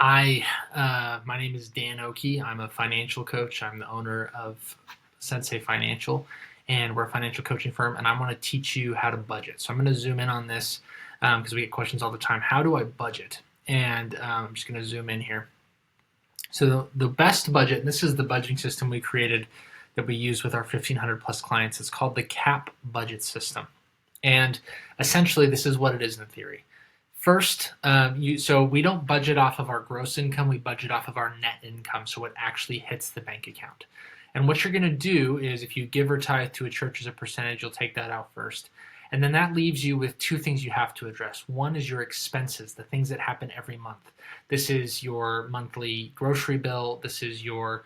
Hi, my name is Dan Oki. I'm a financial coach. I'm the owner of Sensei Financial, and we're a financial coaching firm. And I want to teach you how to budget. So I'm going to zoom in on this because we get questions all the time. How do I budget? And I'm just going to zoom in here. So the best budget, and this is the budgeting system we created that we use with our 1,500 plus clients. It's called the CAP budget system. And essentially, this is what it is in theory. First, so we don't budget off of our gross income, we budget off of our net income, so it actually hits the bank account. And what you're going to do is if you give or tithe to a church as a percentage, you'll take that out first. And then that leaves you with two things you have to address. One is your expenses, the things that happen every month. This is your monthly grocery bill. This is your,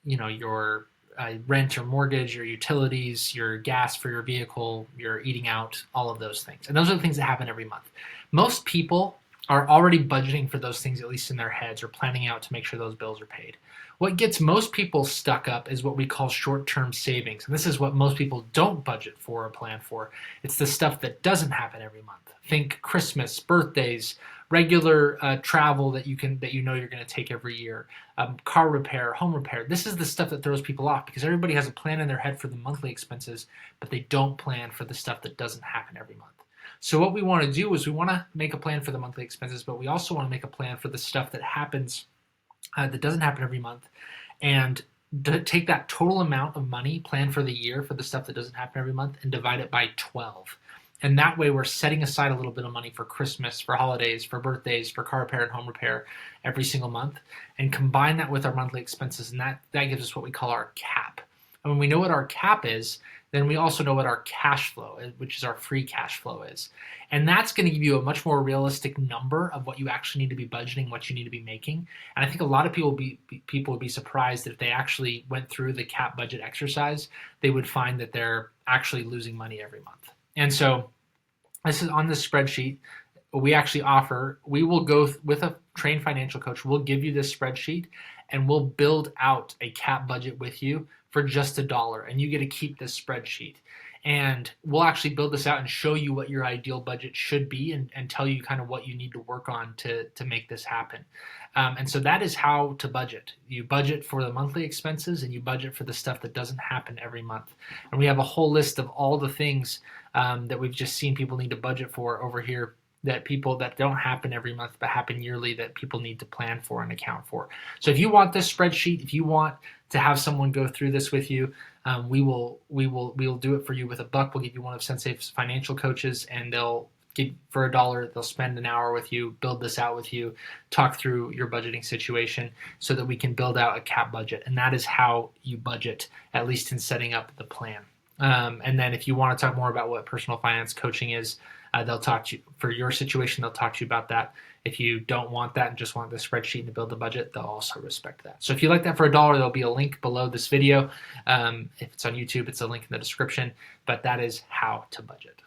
your rent or mortgage, your utilities, your gas for your vehicle, your eating out, all of those things. And those are the things that happen every month. Most people are already budgeting for those things, at least in their heads, or planning out to make sure those bills are paid. What gets most people stuck up is what we call short-term savings. And this is what most people don't budget for or plan for. It's the stuff that doesn't happen every month. Think Christmas, birthdays, regular travel that you know you're going to take every year, car repair, home repair. This is the stuff that throws people off because everybody has a plan in their head for the monthly expenses, but they don't plan for the stuff that doesn't happen every month. So what we want to do is we want to make a plan for the monthly expenses, but we also want to make a plan for the stuff that happens that doesn't happen every month, and take that total amount of money, plan for the year for the stuff that doesn't happen every month, and divide it by 12. And that way we're setting aside a little bit of money for Christmas, for holidays, for birthdays, for car repair and home repair every single month, and combine that with our monthly expenses, and that gives us what we call our cap. And when we know what our cap is, then we also know what our cash flow is, which is our free cash flow is. And that's going to give you a much more realistic number of what you actually need to be budgeting, what you need to be making. And I think a lot of people would be surprised that if they actually went through the cap budget exercise, they would find that they're actually losing money every month. And so this is on this spreadsheet. We will go with a trained financial coach. We'll give you this spreadsheet and we'll build out a cap budget with you for just $1. And you get to keep this spreadsheet. And we'll actually build this out and show you what your ideal budget should be and tell you kind of what you need to work on to make this happen. And so that is how to budget. You budget for the monthly expenses and you budget for the stuff that doesn't happen every month. And we have a whole list of all the things that we've just seen people need to budget for over here that don't happen every month but happen yearly that people need to plan for and account for. So if you want this spreadsheet, if you want to have someone go through this with you, we'll do it for you with $1. We'll give you one of Sensei's financial coaches, and they'll give for $1. They'll spend an hour with you, build this out with you, talk through your budgeting situation so that we can build out a cap budget. And that is how you budget, at least in setting up the plan. And then if you want to talk more about what personal finance coaching is, they'll talk to you for your situation. They'll talk to you about that. If you don't want that and just want the spreadsheet to build the budget, they'll also respect that. So if you like that for $1, there'll be a link below this video. If it's on YouTube, it's a link in the description. But that is how to budget.